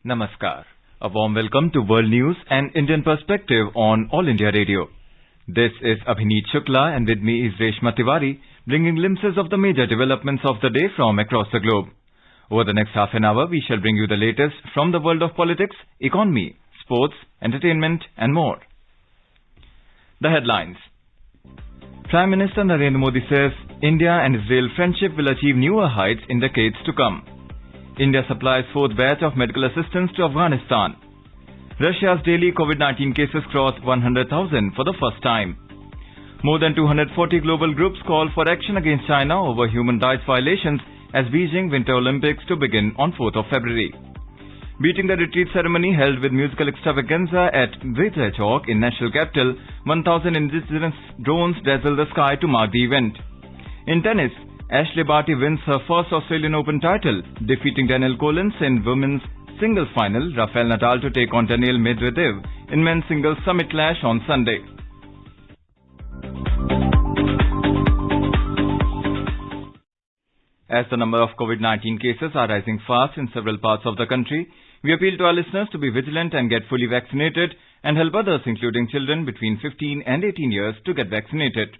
Namaskar. A warm welcome to World News and Indian Perspective on All India Radio. This is Abhineet Shukla and with me is Reshma Tiwari, bringing glimpses of the major developments of the day from across the globe. Over the next half an hour, we shall bring you the latest from the world of politics, economy, sports, entertainment and more. The headlines. Prime Minister Narendra Modi says India and Israel friendship will achieve newer heights in decades to come. India supplies fourth batch of medical assistance to Afghanistan. Russia's daily COVID-19 cases crossed 100,000 for the first time. More than 240 global groups call for action against China over human rights violations as Beijing Winter Olympics to begin on 4th of February. Beating the retreat ceremony held with musical extravaganza at Bloodshed in national capital, 1,000 indigenous drones dazzled the sky to mark the event. In tennis, Ashley Barty wins her first Australian Open title, defeating Danielle Collins in women's singles final, Rafael Nadal to take on Daniil Medvedev in men's singles summit clash on Sunday. As the number of COVID-19 cases are rising fast in several parts of the country, we appeal to our listeners to be vigilant and get fully vaccinated and help others, including children between 15 and 18 years, to get vaccinated.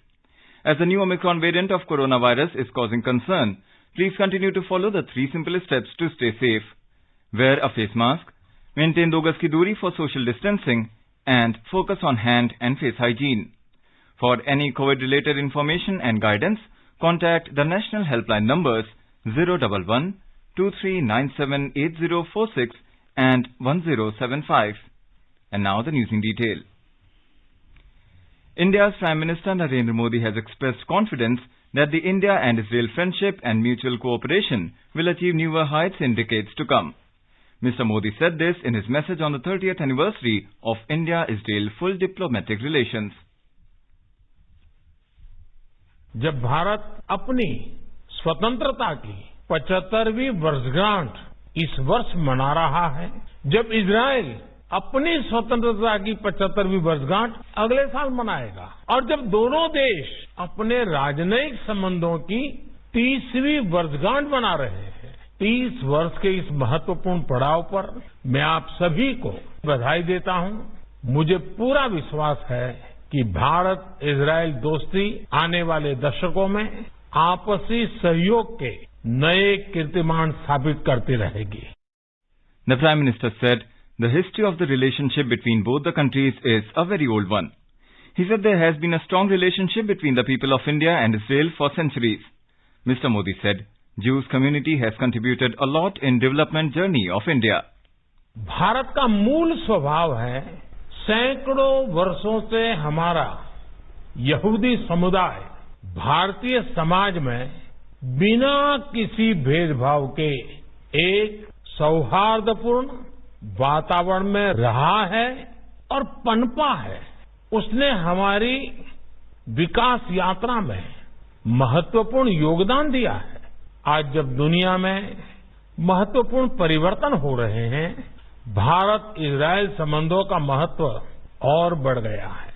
As the new Omicron variant of coronavirus is causing concern, please continue to follow the 3 simple steps to stay safe. Wear a face mask, maintain 2 gaz ki duri for social distancing, and focus on hand and face hygiene. For any COVID-related information and guidance, contact the national helpline numbers 011-2397-8046 and 1075. And now the news in detail. India's Prime Minister Narendra Modi has expressed confidence that the India and Israel friendship and mutual cooperation will achieve newer heights in decades to come. Mr. Modi said this in his message on the 30th anniversary of India-Israel full diplomatic relations. जब भारत अपनी स्वतंत्रता की 75वीं वर्षगांठ इस वर्ष मना रहा है, जब इजराइल अपनी स्वतंत्रता की 75वीं वर्षगांठ अगले साल मनाएगा और जब दोनों देश अपने राजनयिक संबंधों की 30वीं वर्षगांठ मना रहे हैं, 30 वर्ष के इस महत्वपूर्ण पड़ाव पर मैं आप सभी को बधाई देता हूं। मुझे पूरा विश्वास है कि भारत इजराइल दोस्ती आने वाले दशकों में आपसी सहयोग के नए कीर्तिमान स्थापित करती रहेगी। The Prime Minister said the history of the relationship between both the countries is a very old one. He said there has been a strong relationship between the people of India and Israel for centuries. Mr. Modi said Jewish community has contributed a lot in development journey of India. Bharat का मूल स्वभाव है सैकड़ों वर्षों से हमारा यहूदी समुदाय भारतीय समाज में बिना किसी भेदभाव के एक सौहार्दपूर्ण वातावरण में रहा है और पनपा है। उसने हमारी विकास यात्रा में महत्वपूर्ण योगदान दिया है। आज जब दुनिया में महत्वपूर्ण परिवर्तन हो रहे हैं, भारत इजराइल संबंधों का महत्व और बढ़ गया है।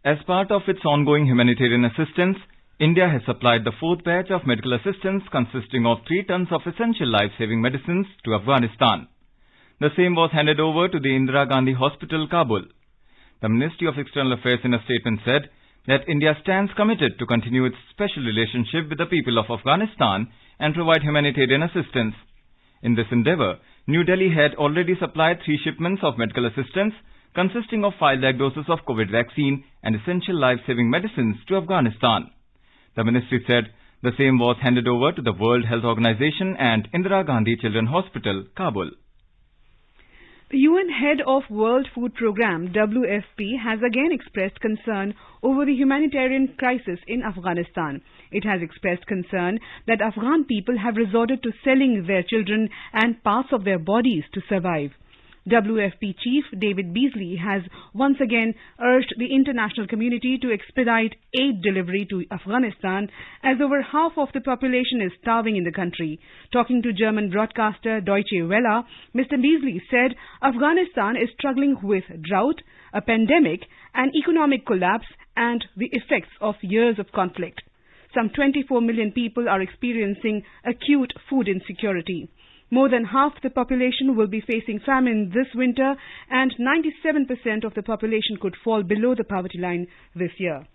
As part of its ongoing humanitarian assistance, India has supplied the 4th batch of medical assistance consisting of 3 tons of essential life-saving medicines to Afghanistan. The same was handed over to the Indira Gandhi Hospital, Kabul. The Ministry of External Affairs in a statement said that India stands committed to continue its special relationship with the people of Afghanistan and provide humanitarian assistance. In this endeavor, New Delhi had already supplied 3 shipments of medical assistance consisting of 5 lakh doses of COVID vaccine and essential life-saving medicines to Afghanistan. The ministry said the same was handed over to the World Health Organization and Indira Gandhi Children's Hospital, Kabul. The UN head of World Food Programme, WFP, has again expressed concern over the humanitarian crisis in Afghanistan. It has expressed concern that Afghan people have resorted to selling their children and parts of their bodies to survive. WFP Chief David Beasley has once again urged the international community to expedite aid delivery to Afghanistan as over half of the population is starving in the country. Talking to German broadcaster Deutsche Welle, Mr. Beasley said Afghanistan is struggling with drought, a pandemic, an economic collapse and the effects of years of conflict. some 24 million people are experiencing acute food insecurity. More than half the population will be facing famine this winter, and 97% of the population could fall below the poverty line this year.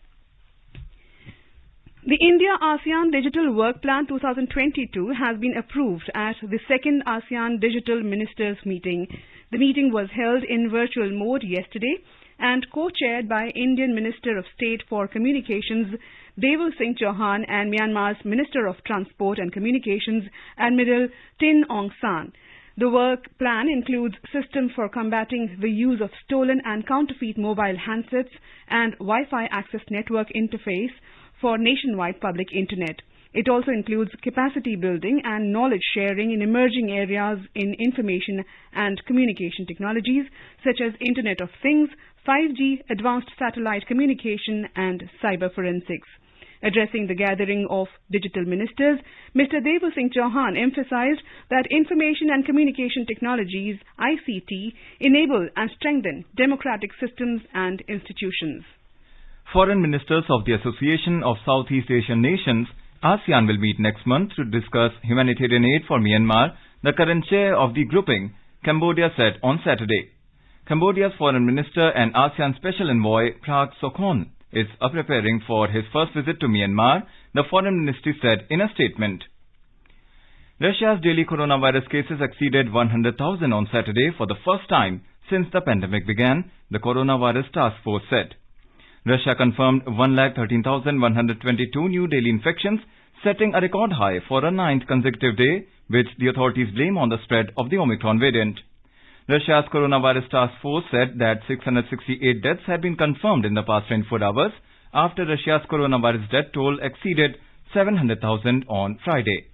The India-ASEAN Digital Work Plan 2022 has been approved at the second ASEAN Digital Ministers meeting. The meeting was held in virtual mode yesterday and co-chaired by Indian Minister of State for Communications Deva Singh Chauhan and Myanmar's Minister of Transport and Communications Admiral Tin Aung San. The work plan includes systems for combating the use of stolen and counterfeit mobile handsets and Wi-Fi access network interface for nationwide public internet. It also includes capacity building and knowledge sharing in emerging areas in information and communication technologies such as Internet of Things, 5G, advanced satellite communication and cyber forensics. Addressing the gathering of digital ministers, Mr. Deva Singh Chauhan emphasized that information and communication technologies, ICT, enable and strengthen democratic systems and institutions. Foreign ministers of the Association of Southeast Asian Nations, ASEAN, will meet next month to discuss humanitarian aid for Myanmar, the current chair of the grouping, Cambodia said on Saturday. Cambodia's foreign minister and ASEAN special envoy, Prak Sokhonn, is preparing for his first visit to Myanmar, the foreign ministry said in a statement. Russia's daily coronavirus cases exceeded 100,000 on Saturday for the first time since the pandemic began, the coronavirus task force said. Russia confirmed 113,122 new daily infections, setting a record high for a 9th consecutive day, which the authorities blame on the spread of the Omicron variant. Russia's coronavirus task force said that 668 deaths had been confirmed in the past 24 hours after Russia's coronavirus death toll exceeded 700,000 on Friday.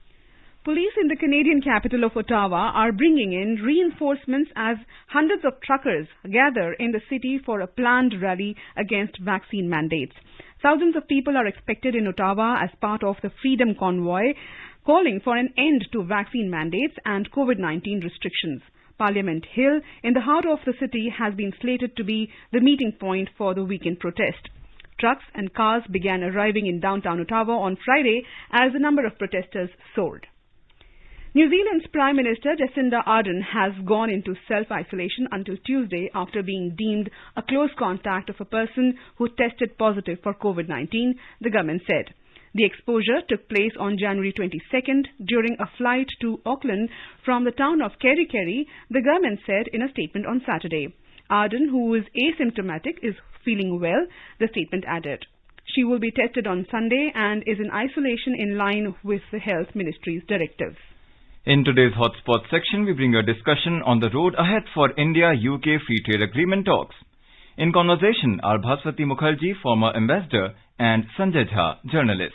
Police in the Canadian capital of Ottawa are bringing in reinforcements as hundreds of truckers gather in the city for a planned rally against vaccine mandates. Thousands of people are expected in Ottawa as part of the Freedom Convoy, calling for an end to vaccine mandates and COVID-19 restrictions. Parliament Hill, in the heart of the city, has been slated to be the meeting point for the weekend protest. Trucks and cars began arriving in downtown Ottawa on Friday as the number of protesters soared. New Zealand's Prime Minister Jacinda Ardern has gone into self-isolation until Tuesday after being deemed a close contact of a person who tested positive for COVID-19, the government said. The exposure took place on January 22nd during a flight to Auckland from the town of Kerikeri, the government said in a statement on Saturday. Ardern, who is asymptomatic, is feeling well, the statement added. She will be tested on Sunday and is in isolation in line with the Health Ministry's directives. In today's Hotspot section, we bring a discussion on the road ahead for India-UK Free Trade Agreement talks. In conversation are Bhaswati Mukherjee, former ambassador, and Sanjay Jha, journalist.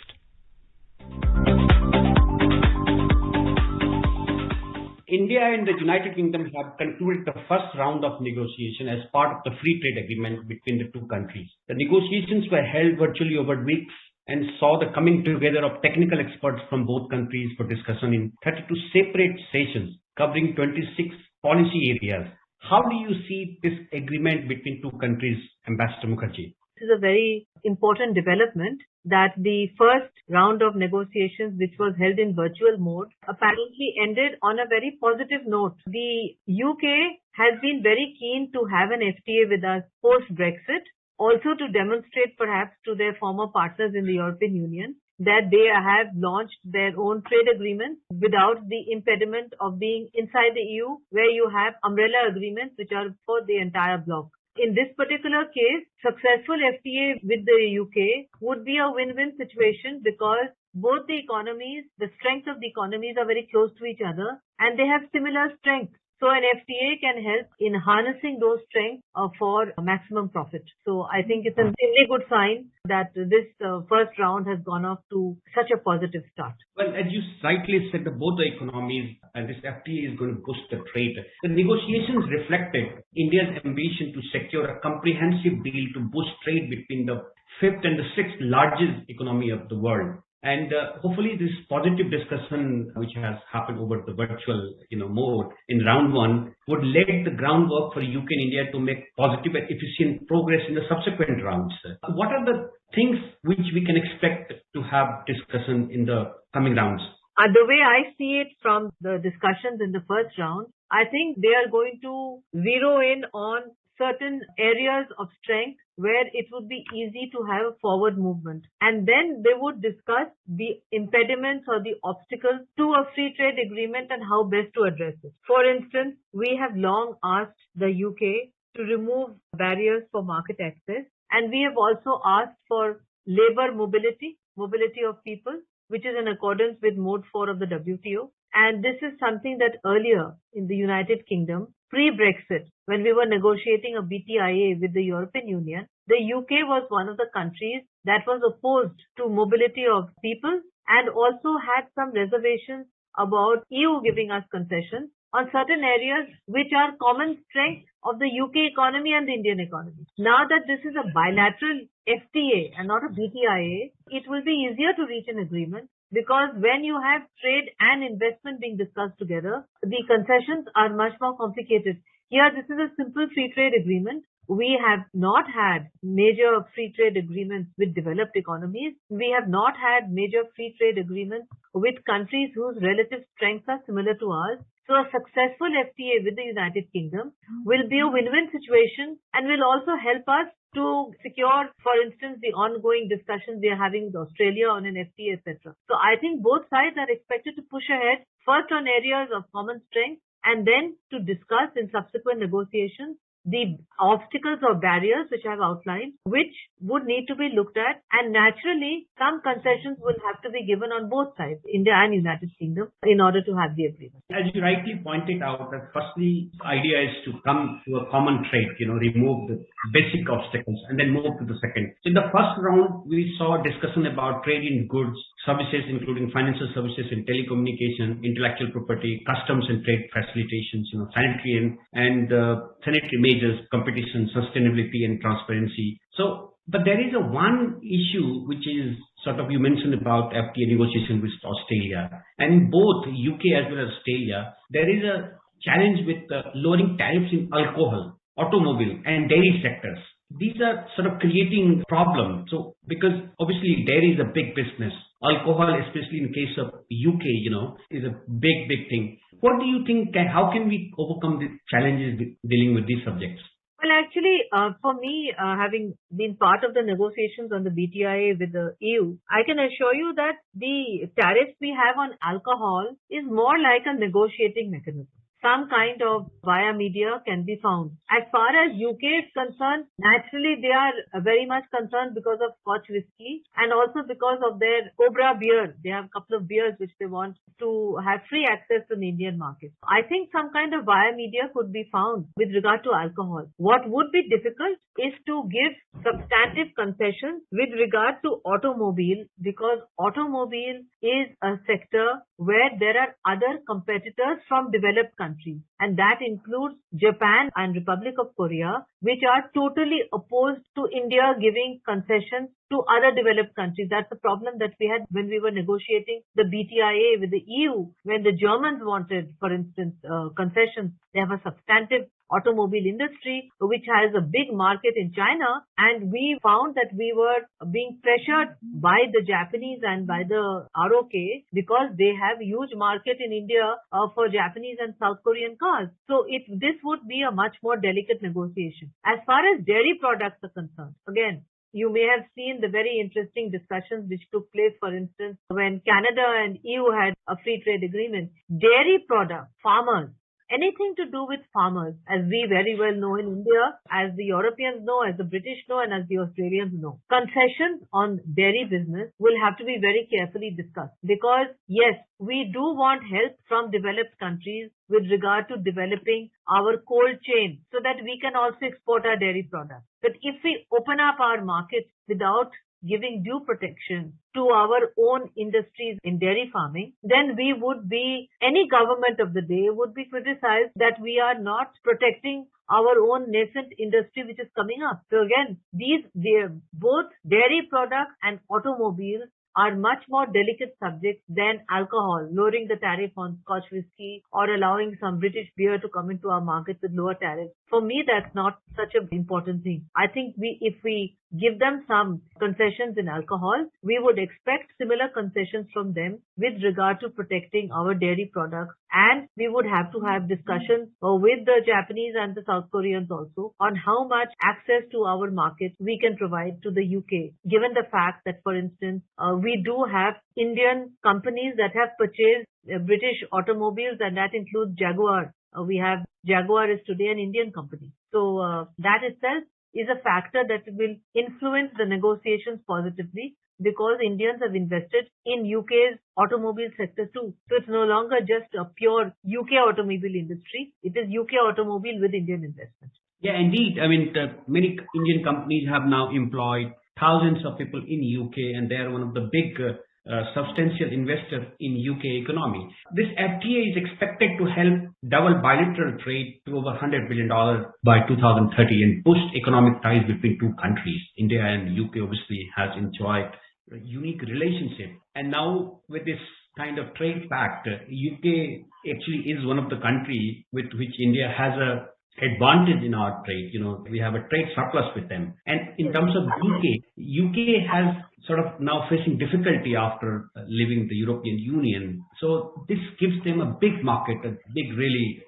India and the United Kingdom have concluded the first round of negotiation as part of the free trade agreement between the two countries. The negotiations were held virtually over weeks and saw the coming together of technical experts from both countries for discussion in 32 separate sessions covering 26 policy areas. How do you see this agreement between two countries, Ambassador Mukherjee? This is a very important development that the first round of negotiations, which was held in virtual mode, apparently ended on a very positive note. The UK has been very keen to have an FTA with us post-Brexit, also to demonstrate perhaps to their former partners in the European Union that they have launched their own trade agreements without the impediment of being inside the EU, where you have umbrella agreements which are for the entire bloc. In this particular case, successful FTA with the UK would be a win-win situation because both the economies, the strength of the economies are very close to each other and they have similar strengths. So an FTA can help in harnessing those strengths for maximum profit. So I think it's a really good sign that this first round has gone off to such a positive start. Well, as you rightly said, both the economies and this FTA is going to boost the trade. The negotiations reflected India's ambition to secure a comprehensive deal to boost trade between the fifth and the sixth largest economy of the world. And hopefully this positive discussion which has happened over the virtual mode in round one would lay the groundwork for UK and India to make positive and efficient progress in the subsequent rounds. What are the things which we can expect to have discussion in the coming rounds? The way I see it from the discussions in the first round, I think they are going to zero in on certain areas of strength where it would be easy to have a forward movement. And then they would discuss the impediments or the obstacles to a free trade agreement and how best to address it. For instance, we have long asked the UK to remove barriers for market access, and we have also asked for labor mobility of people, which is in accordance with Mode 4 of the WTO. And this is something that earlier in the United Kingdom, pre-Brexit, when we were negotiating a BTIA with the European Union, the UK was one of the countries that was opposed to mobility of people and also had some reservations about EU giving us concessions on certain areas which are common strengths of the UK economy and the Indian economy. Now that this is a bilateral FTA and not a BTIA, it will be easier to reach an agreement, because when you have trade and investment being discussed together, the concessions are much more complicated. Here, this is a simple free trade agreement. We have not had major free trade agreements with developed economies. We have not had major free trade agreements with countries whose relative strengths are similar to ours. So a successful FTA with the United Kingdom will be a win-win situation and will also help us to secure, for instance, the ongoing discussions we are having with Australia on an FTA, etc. So I think both sides are expected to push ahead, first on areas of common strength, and then to discuss in subsequent negotiations the obstacles or barriers which I have outlined, which would need to be looked at. And naturally, some concessions will have to be given on both sides, India and United Kingdom, in order to have the agreement. As you rightly pointed out, that firstly, the idea is to come to a common trade, remove the basic obstacles and then move to the second. So in the first round, we saw discussion about trade in goods, services, including financial services and telecommunication, intellectual property, customs and trade facilitations, sanitary and sanitary measures, competition, sustainability and transparency. So, but there is one issue which is sort of, you mentioned about FTA negotiation with Australia, and both UK as well as Australia, there is a challenge with lowering tariffs in alcohol, automobile and dairy sectors. These are sort of creating problems. So, because obviously dairy is a big business. Alcohol, especially in case of UK, is a big thing. What do you think, how can we overcome the challenges dealing with these subjects? Well, actually, for me, having been part of the negotiations on the BTIA with the EU, I can assure you that the tariffs we have on alcohol is more like a negotiating mechanism. Some kind of via media can be found. As far as UK is concerned, naturally they are very much concerned because of Scotch whisky and also because of their Cobra beer. They have a couple of beers which they want to have free access to the Indian market. I think some kind of via media could be found with regard to alcohol. What would be difficult is to give substantive concessions with regard to automobile, because automobile is a sector where there are other competitors from developed countries, and that includes Japan and Republic of Korea, which are totally opposed to India giving concessions to other developed countries. That's the problem that we had when we were negotiating the BTIA with the EU, when the Germans wanted, for instance, concessions. They have a substantive automobile industry which has a big market in China, and we found that we were being pressured by the Japanese and by the ROK because they have a huge market in India for Japanese and South Korean cars. So this would be a much more delicate negotiation. As far as dairy products are concerned, again, you may have seen the very interesting discussions which took place, for instance, when Canada and EU had a free trade agreement. Dairy products, farmers, anything to do with farmers, as we very well know in India, as the Europeans know, as the British know, and as the Australians know. Concessions on dairy business will have to be very carefully discussed, because yes, we do want help from developed countries with regard to developing our cold chain so that we can also export our dairy products. But if we open up our markets without giving due protection to our own industries in dairy farming, then any government of the day would be criticized that we are not protecting our own nascent industry which is coming up. So again, both dairy products and automobiles are much more delicate subjects than alcohol, lowering the tariff on Scotch whisky or allowing some British beer to come into our market with lower tariffs. For me, that's not such an important thing. I think if we give them some concessions in alcohol, we would expect similar concessions from them with regard to protecting our dairy products. And we would have to have discussions with the Japanese and the South Koreans also on how much access to our market we can provide to the UK, given the fact that, for instance, we do have Indian companies that have purchased British automobiles, and that includes Jaguar. We have Jaguar is today an Indian company. So that itself is a factor that will influence the negotiations positively, because Indians have invested in UK's automobile sector too. So it's no longer just a pure UK automobile industry. It is UK automobile with Indian investment. Yeah, indeed. I mean, many Indian companies have now employed thousands of people in UK, and they are one of the big substantial investors in UK economy. This FTA is expected to help double bilateral trade to over $100 billion by 2030 and boost economic ties between two countries. India and UK obviously has enjoyed a unique relationship. And now with this kind of trade pact, UK actually is one of the countries with which India has a advantage in our trade. You know, we have a trade surplus with them. And in terms of UK has sort of now facing difficulty after leaving the European Union. So this gives them a big market, a big really,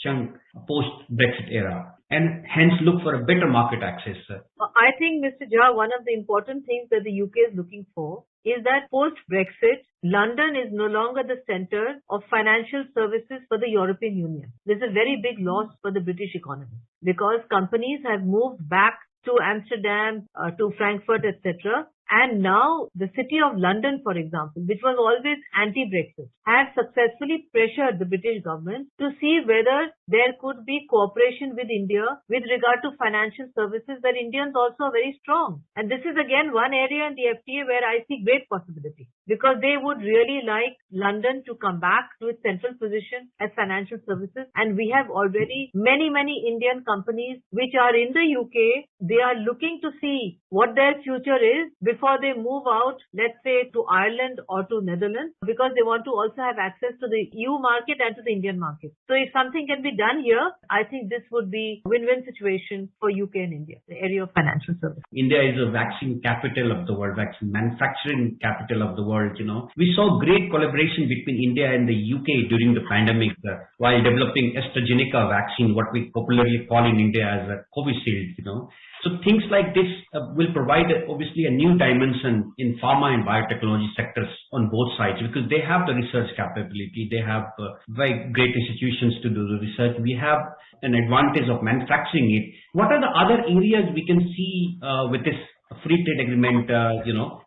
chunk post-Brexit era, and hence look for a better market access. I think, Mr. Jha, one of the important things that the UK is looking for is that post-Brexit, London is no longer the center of financial services for the European Union. This is a very big loss for the British economy, because companies have moved back to Amsterdam, to Frankfurt, etc. And now the city of London, for example, which was always anti-Brexit, has successfully pressured the British government to see whether there could be cooperation with India with regard to financial services, where Indians also are very strong. And this is again one area in the FTA where I see great possibility, because they would really like London to come back to its central position as financial services. And we have already many Indian companies which are in the UK. They are looking to see what their future is before they move out, let's say, to Ireland or to Netherlands, because they want to also have access to the EU market and to the Indian market. So if something can be done here, I think this would be a win-win situation for UK and India, the area of financial services. India is a vaccine capital of the world, vaccine manufacturing capital of the world. We saw great collaboration between India and the UK during the pandemic while developing AstraZeneca vaccine, what we popularly call in India as a Covishield. So things like this will provide obviously a new dimension in pharma and biotechnology sectors on both sides, because they have the research capability, they have very great institutions to do the research. We have an advantage of manufacturing it. What are the other areas we can see with this free trade agreement,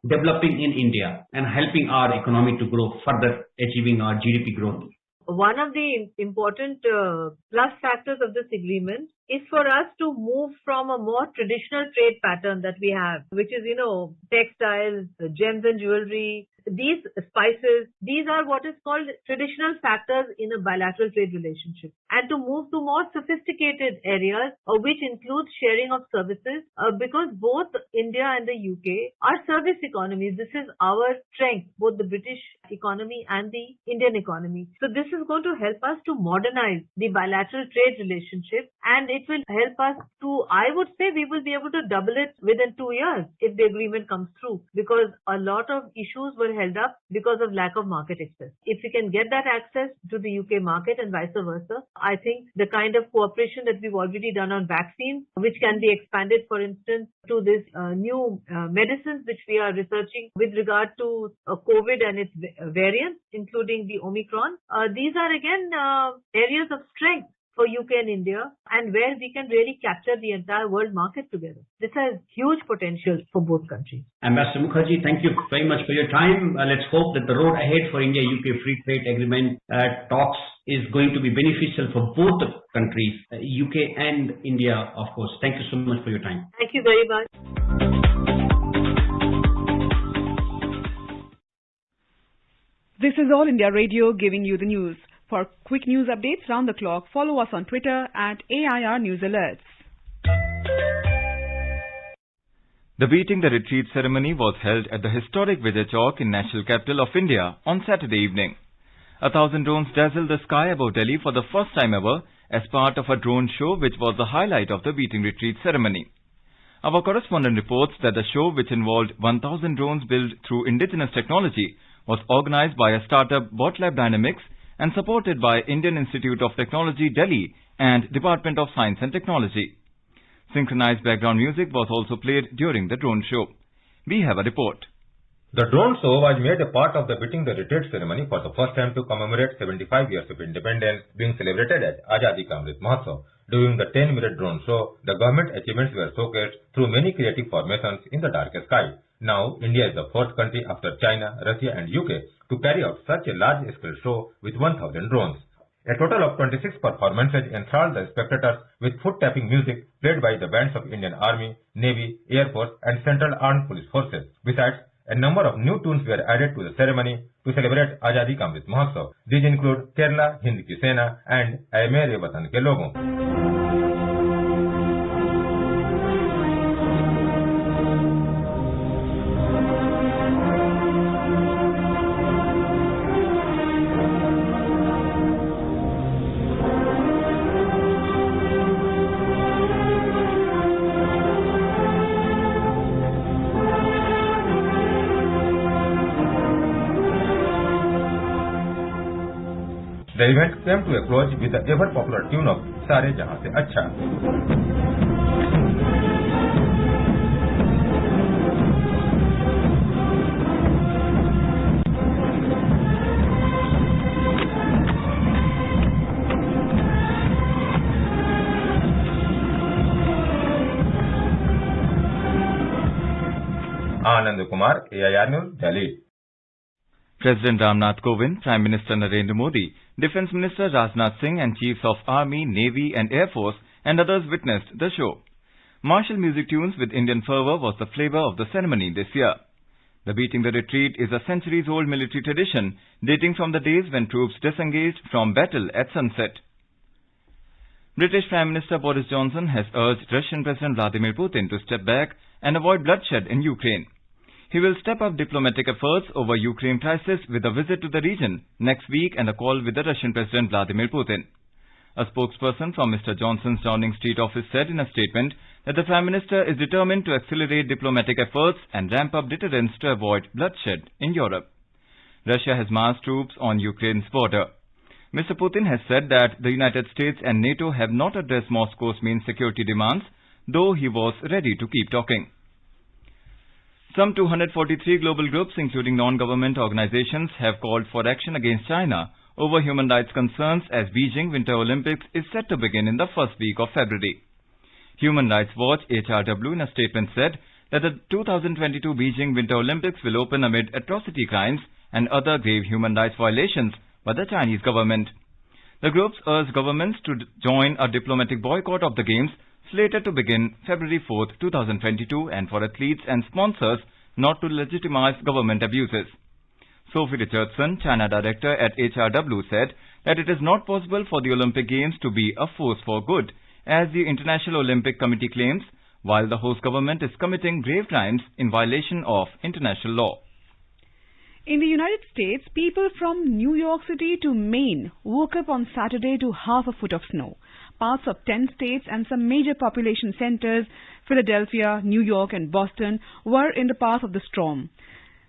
developing in India and helping our economy to grow further, achieving our GDP growth? One of the important plus factors of this agreement is for us to move from a more traditional trade pattern that we have, which is, textiles, gems and jewelry, these spices. These are what is called traditional factors in a bilateral trade relationship, and to move to more sophisticated areas, which includes sharing of services, because both India and the UK are service economies. This is our strength, both the British economy and the Indian economy. So this is going to help us to modernize the bilateral trade relationship, and it will help us to, I would say, we will be able to double it within 2 years if the agreement comes through, because a lot of issues were held up because of lack of market access. If we can get that access to the UK market and vice versa, I think the kind of cooperation that we've already done on vaccines, which can be expanded, for instance, to this new medicines which we are researching with regard to COVID and its variants, including the Omicron. These are again areas of strength for UK and India, and where we can really capture the entire world market together. This has huge potential for both countries. Ambassador Mukherjee, thank you very much for your time. Let's hope that the road ahead for India-UK free trade agreement talks is going to be beneficial for both the countries, UK and India, of course. Thank you so much for your time. Thank you very much. This is All India Radio giving you the news. For quick news updates round the clock, follow us on Twitter at AIR News Alerts. The Beating the Retreat ceremony was held at the historic Vijay Chowk in National Capital of India on Saturday evening. 1,000 drones dazzled the sky above Delhi for the first time ever as part of a drone show which was the highlight of the Beating Retreat ceremony. Our correspondent reports that the show, which involved 1,000 drones built through indigenous technology, was organized by a startup BotLab Dynamics and supported by Indian Institute of Technology Delhi and Department of Science and Technology. Synchronized background music was also played during the drone show. We have a report. The drone show was made a part of the Beating the Retreat ceremony for the first time to commemorate 75 years of independence being celebrated at Azadi Ka Amrit Mahotsav. During the 10-minute drone show, the government achievements were showcased through many creative formations in the dark sky. Now, India is the fourth country after China, Russia and UK to carry out such a large-scale show with 1,000 drones. A total of 26 performances enthralled the spectators with foot-tapping music played by the bands of Indian Army, Navy, Air Force and Central Armed Police Forces. Besides, a number of new tunes were added to the ceremony to celebrate Azadi Ka Amrit Mahotsav. These include Kerala, Hind Ki Sena and Ae Mere Watan Ke Logon. The event came to a close with the ever-popular tune of Sare Jahan Se Acha. Anand Kumar, AIR News, Delhi. President Ramnath Kovind, Prime Minister Narendra Modi, Defence Minister Rajnath Singh and Chiefs of Army, Navy and Air Force and others witnessed the show. Martial music tunes with Indian fervour was the flavour of the ceremony this year. The Beating the Retreat is a centuries-old military tradition dating from the days when troops disengaged from battle at sunset. British Prime Minister Boris Johnson has urged Russian President Vladimir Putin to step back and avoid bloodshed in Ukraine. He will step up diplomatic efforts over Ukraine crisis with a visit to the region next week and a call with the Russian President Vladimir Putin. A spokesperson from Mr. Johnson's Downing Street office said in a statement that the Prime Minister is determined to accelerate diplomatic efforts and ramp up deterrence to avoid bloodshed in Europe. Russia has massed troops on Ukraine's border. Mr. Putin has said that the United States and NATO have not addressed Moscow's main security demands, though he was ready to keep talking. Some 243 global groups, including non-government organizations, have called for action against China over human rights concerns as Beijing Winter Olympics is set to begin in the first week of February. Human Rights Watch HRW in a statement said that the 2022 Beijing Winter Olympics will open amid atrocity crimes and other grave human rights violations by the Chinese government. The groups urge governments to join a diplomatic boycott of the Games slated to begin February 4, 2022 and for athletes and sponsors not to legitimize government abuses. Sophie Richardson, China Director at HRW, said that it is not possible for the Olympic Games to be a force for good, as the International Olympic Committee claims, while the host government is committing grave crimes in violation of international law. In the United States, people from New York City to Maine woke up on Saturday to half a foot of snow. Parts of 10 states and some major population centers, Philadelphia, New York and Boston, were in the path of the storm.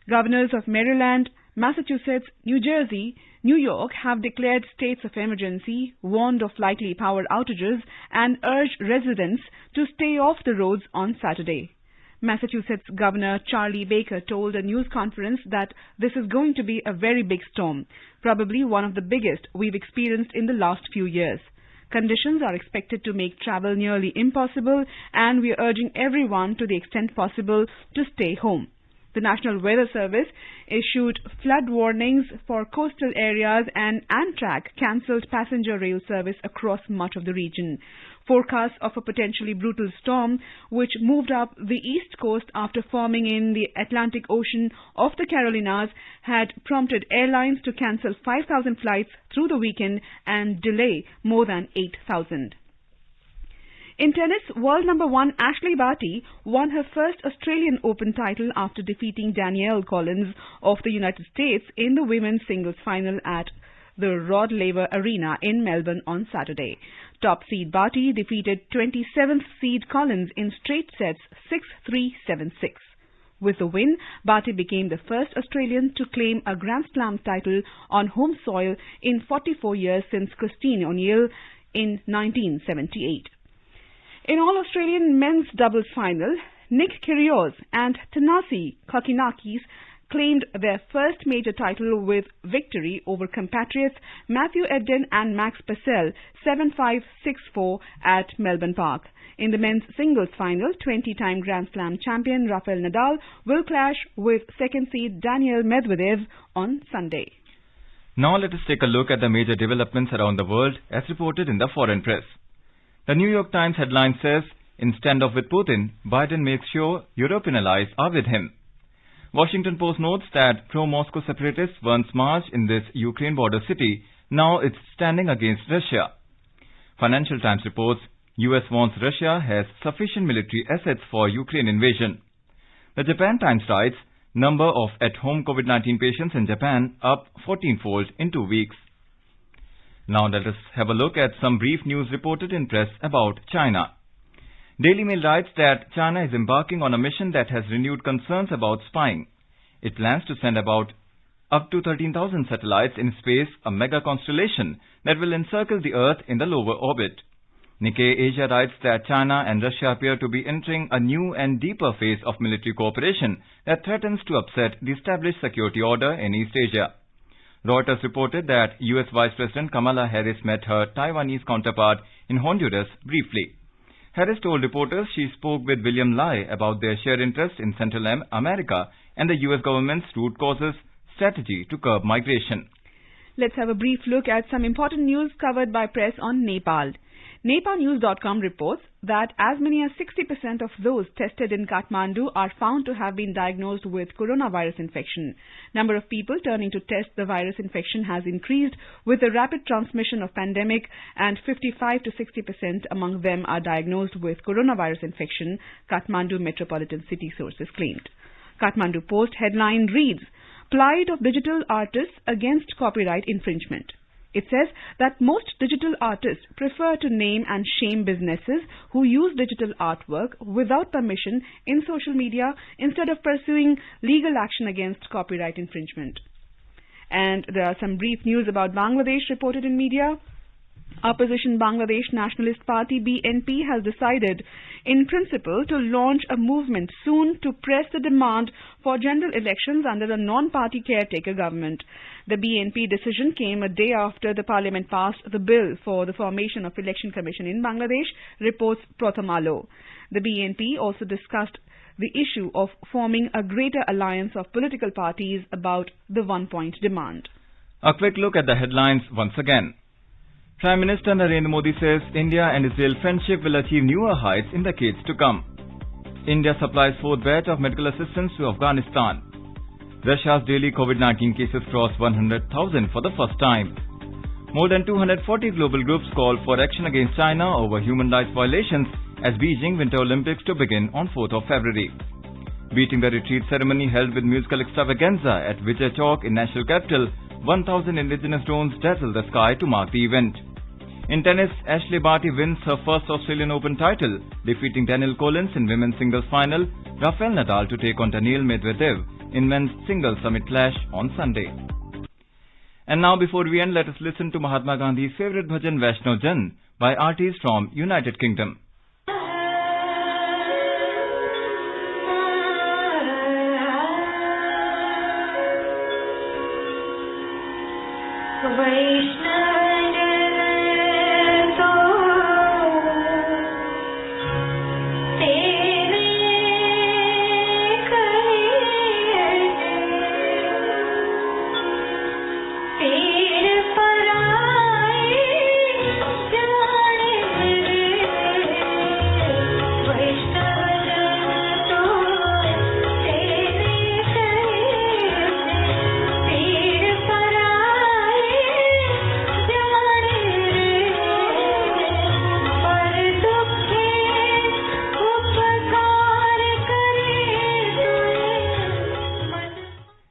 Governors of Maryland, Massachusetts, New Jersey, New York have declared states of emergency, warned of likely power outages, and urged residents to stay off the roads on Saturday. Massachusetts Governor Charlie Baker told a news conference that this is going to be a very big storm, probably one of the biggest we've experienced in the last few years. Conditions are expected to make travel nearly impossible, and we are urging everyone to the extent possible to stay home. The National Weather Service issued flood warnings for coastal areas, and Amtrak cancelled passenger rail service across much of the region. Forecasts of a potentially brutal storm, which moved up the east coast after forming in the Atlantic Ocean off the Carolinas, had prompted airlines to cancel 5,000 flights through the weekend and delay more than 8,000. In tennis, world number 1 Ashley Barty won her first Australian Open title after defeating Danielle Collins of the United States in the women's singles final at the Rod Laver Arena in Melbourne on Saturday. Top seed Barty defeated 27th seed Collins in straight sets 6-3, 7-6. With the win, Barty became the first Australian to claim a Grand Slam title on home soil in 44 years since Christine O'Neill in 1978. In All-Australian men's doubles final, Nick Kyrgios and Thanasi Kokkinakis claimed their first major title with victory over compatriots Matthew Ebden and Max Purcell 7-5, 6-4 at Melbourne Park. In the men's singles final, 20-time Grand Slam champion Rafael Nadal will clash with second seed Daniil Medvedev on Sunday. Now let us take a look at the major developments around the world as reported in the foreign press. The New York Times headline says, in standoff with Putin, Biden makes sure European allies are with him. Washington Post notes that pro-Moscow separatists once marched in this Ukraine border city. Now it's standing against Russia. Financial Times reports, US warns Russia has sufficient military assets for Ukraine invasion. The Japan Times writes, number of at-home COVID-19 patients in Japan up 14-fold in 2 weeks. Now let us have a look at some brief news reported in press about China. Daily Mail writes that China is embarking on a mission that has renewed concerns about spying. It plans to send about up to 13,000 satellites in space, a mega constellation that will encircle the Earth in the lower orbit. Nikkei Asia writes that China and Russia appear to be entering a new and deeper phase of military cooperation that threatens to upset the established security order in East Asia. Reuters reported that US Vice President Kamala Harris met her Taiwanese counterpart in Honduras briefly. Harris told reporters she spoke with William Lai about their shared interest in Central America and the US government's root causes strategy to curb migration. Let's have a brief look at some important news covered by press on Nepal. NepalNews.com reports that as many as 60% of those tested in Kathmandu are found to have been diagnosed with coronavirus infection. Number of people turning to test the virus infection has increased with the rapid transmission of pandemic, and 55 to 60% among them are diagnosed with coronavirus infection, Kathmandu Metropolitan City sources claimed. Kathmandu Post headline reads, Plight of digital artists against copyright infringement. It says that most digital artists prefer to name and shame businesses who use digital artwork without permission in social media instead of pursuing legal action against copyright infringement. And there are some brief news about Bangladesh reported in media. Opposition Bangladesh Nationalist Party BNP has decided in principle to launch a movement soon to press the demand for general elections under a non-party caretaker government. The BNP decision came a day after the parliament passed the bill for the formation of Election Commission in Bangladesh, reports Pratham Alo. The BNP also discussed the issue of forming a greater alliance of political parties about the one-point demand. A quick look at the headlines once again. Prime Minister Narendra Modi says India and Israel friendship will achieve newer heights in decades to come. India supplies fourth batch of medical assistance to Afghanistan. Russia's daily COVID-19 cases crossed 100,000 for the first time. More than 240 global groups call for action against China over human rights violations as Beijing Winter Olympics to begin on 4th of February. Beating the retreat ceremony held with musical extravaganza at Vijay Chowk in national capital, 1,000 indigenous drones dazzled the sky to mark the event. In tennis, Ashley Barty wins her first Australian Open title, defeating Danielle Collins in women's singles final, Rafael Nadal to take on Daniil Medvedev in men's singles summit clash on Sunday. And now before we end, let us listen to Mahatma Gandhi's favorite bhajan Vaishnav Jan by artists from United Kingdom.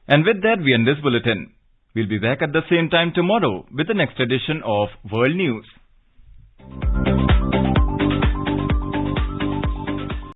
And with that, we end this bulletin. We'll be back at the same time tomorrow with the next edition of World News.